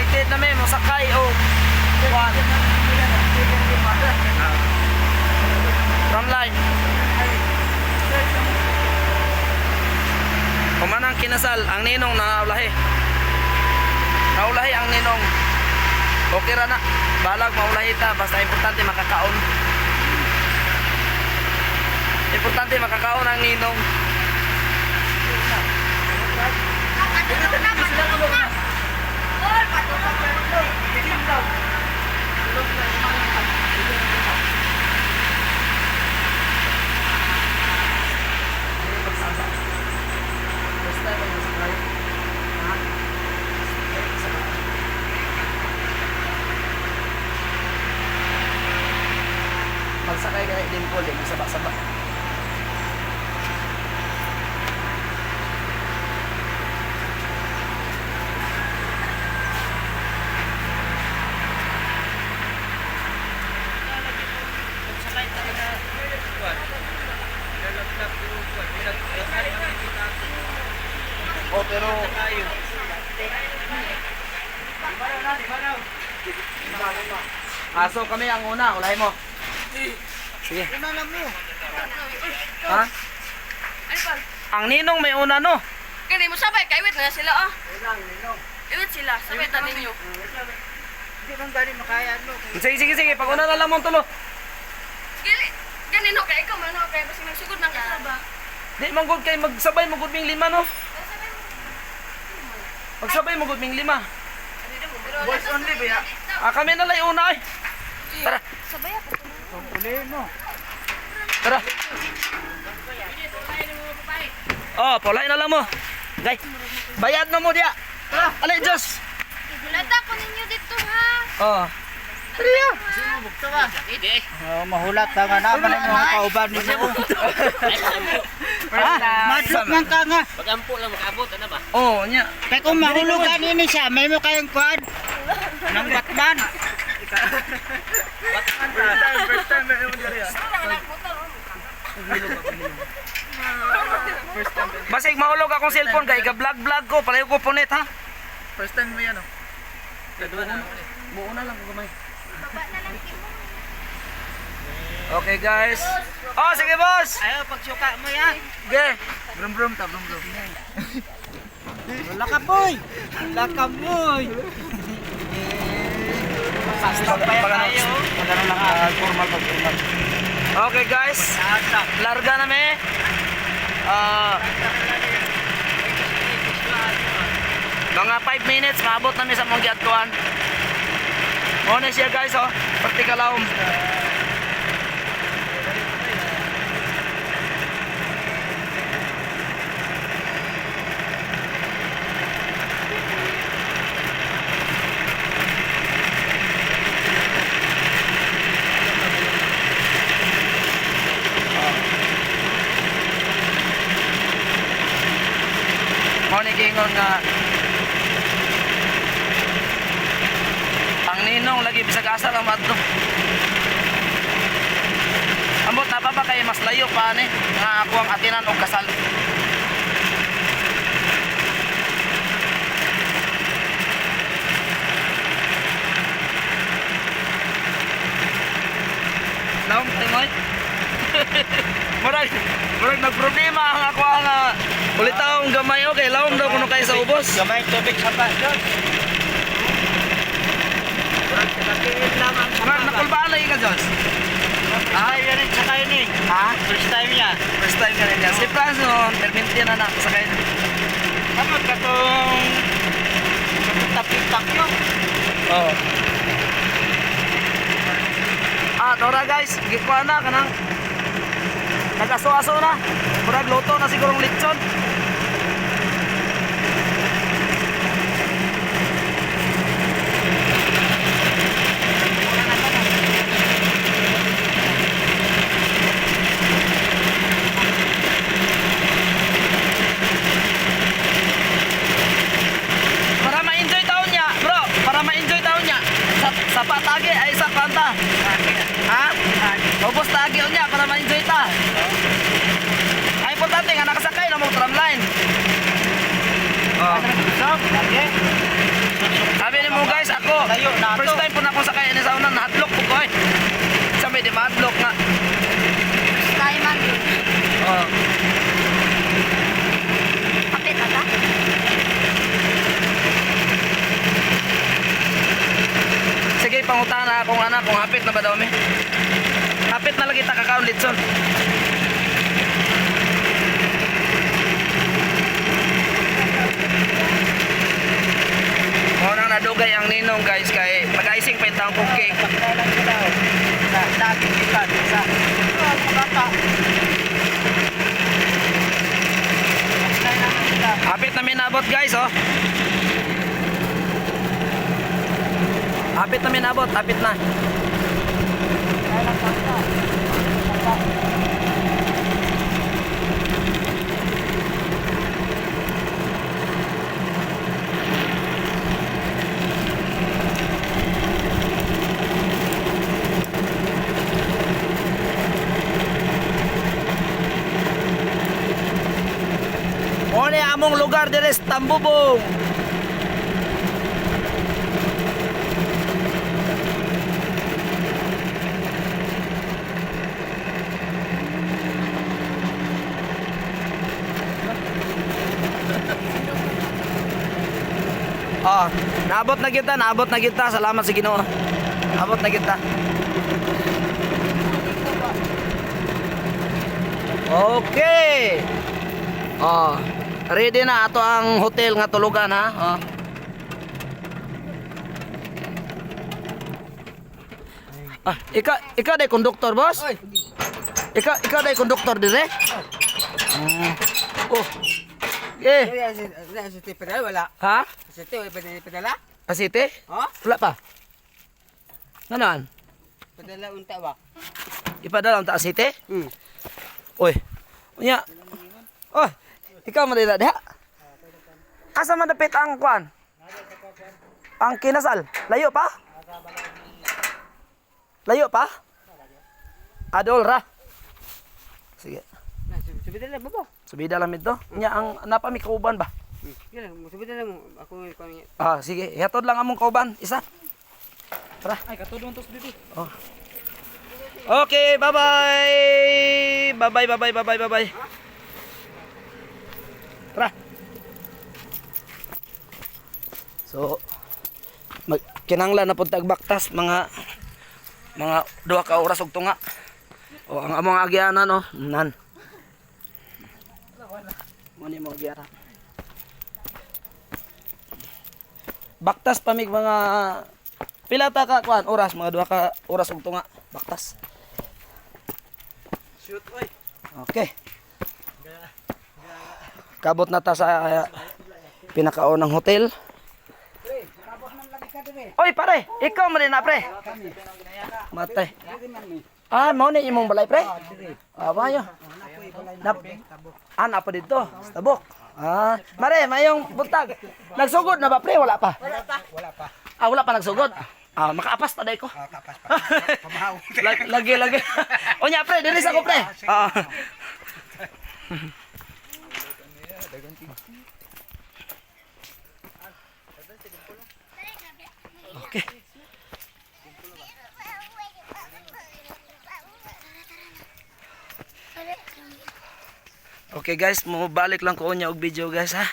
excited na may musakay o kuan. From line. Kumanang kinasal, ang ninong naulahi. Naulahi ang ninong. Okay ra na. Balag maulahi ta, basta importante makakaon. Importante makakaon ang ninong. Magsakay ka din po, magsaba-saba. Oh, pero aso kami ang una, ulay mo. Sige. Una lang mo. Ha? Ang ninong may una no. Kani mo sabay kay wait na sila oh. Iwit sila, sabay ta ninyo. Hindi man gani makaya no. Sige, pag una na lang mong tulo. Sige, ganino kay ikaw man kay basi magsugod nang kasaba. Di manggod kay magsabay mo gud ming lima no. Magsabay mo gud ming lima. Boys only ba ya? Kami na lang una ay. Tara, Sabay ako. Uli mo. tara. Oh, polay na lang mo. Gay. Bayad na mo dia. Tara, alay Diyos. Gulata ko ninyo dito ha. Oh. Mahulat ka nga naman ang mga kauban ninyo. Madrop man ka nga. Pag-ampo lang makaabot, ano ba? Oh, nya. Kaya kung mahulugan ini siya, may mo kayong kuhan. Nang Batman. First time na yun diri. Basig mahulog akong cellphone kay ga-vlog ko, palayo ko punit ha. First time mo yan, oh. Buo na lang ko gamay. Okay guys. Oh, sige boss. Ayaw, pagsuka mo yan. Ge. Brum ta, brum. Wala ka boy. Wala ka boy. Stop pa yan tayo. Magano lang formal. Okay guys. Larga na me. Mga 5 minutes maabot na mi sa mong giadtuan. Mo na siya guys oh. Pati kalawom. Mo ni gingon nga ang ninong lagi bisag asa lang madto. Ambot na pa ba kay mas layo pa ni nga ako ang atinan og kasal. Laom tingoy. Murag nagproblema ang ako ang ulitaw gamay okay laom daw kuno kay sa ubos. Gamay tubig sa paso. Murag nakulbaan lagi ka Diyos. Ay, yan sa kayo ni. Ha? First time niya. First time ka rin yan. Si Franz noon, perminti na sa kayo. Kamot ka tong tapik-tak nyo. Oo. Tora guys, gikuha na kanang nag-aso-aso na. Murag luto na sigurong lechon. Sa patagi ay sa kanta. Ha? Ubos tagi unya para ma-enjoy ta. Ay importante nga nakasakay na mo tramline. Oh. Sabi ni mo guys First time po na ako sakay ini sa unan, hadlok po ko eh. Sabi di mahadlok nga. Tayo man yun. Oh. Kapit na ta? Sige, pangutan na akong anak kung hapit na ba daw mi. Hapit na lagi ta kakaon litson. Mo nang nadugay ang ninong guys kay mag-icing pa yung taong kong cake. Pagkalan ko daw. Sa daging ikan. Sa. Baka. Hapit na minabot guys oh. Hapit na minabot, hapit na. O ni among lugar dire sa Tambubong. Oh, naabot na kita, naabot na kita. Salamat sa Ginoo. Naabot na kita. Okay. Oh, ready na ato ang hotel nga tulugan ha. Oh. Ah, ikaw day konduktor, boss? Ikaw day konduktor dire? Oh. Eh, Sa pedala wala. ha? Sa pedala? Asite? Ha? Wala pa. Nganon? Pedala unta ba? Ipadala ang asite? Hmm. Uy. Unya. Oh, ikaw man dila diha. Asa man dapit ang kwan? Ang kinasal. Layo pa? Layo pa? Adol ra. Sige. Sa pedala ba ba? Subida lang ito. Nya ang napami kauban ba? Yan, sa pedala mo. Ako Ah, sige. Ihatod lang among kauban. Isa. Tara. Ay, katulong to sa dito. Oh. Okay, bye-bye. Bye-bye. Tara. So, kinanglan na punta baktas mga 2 ka oras og tunga. O ang among agyanan no, nan. Muni mo agyanan. Baktas pamig mga pila ta ka kuan oras, mga 2 ka oras og tunga. Baktas. shoot oy. Okay. Kabot na ta sa pinakaunang hotel. Oy pare, ikaw man din na pre. Matay. Ah, mo ni imong balay pre? Ah, mayo. Ana pa dito, sa tabok. Ah, mare, mayong buntag. Nagsugod na ba pre? Wala pa. Wala pa. Ah, wala pa nagsugod. Ah, makaapas ta day ko. Kapas pa. Pamahaw. Lagi. Onya pre, dinis ako pre. Ah. Okay. Okay guys, mo balik lang ko unya og video guys ha.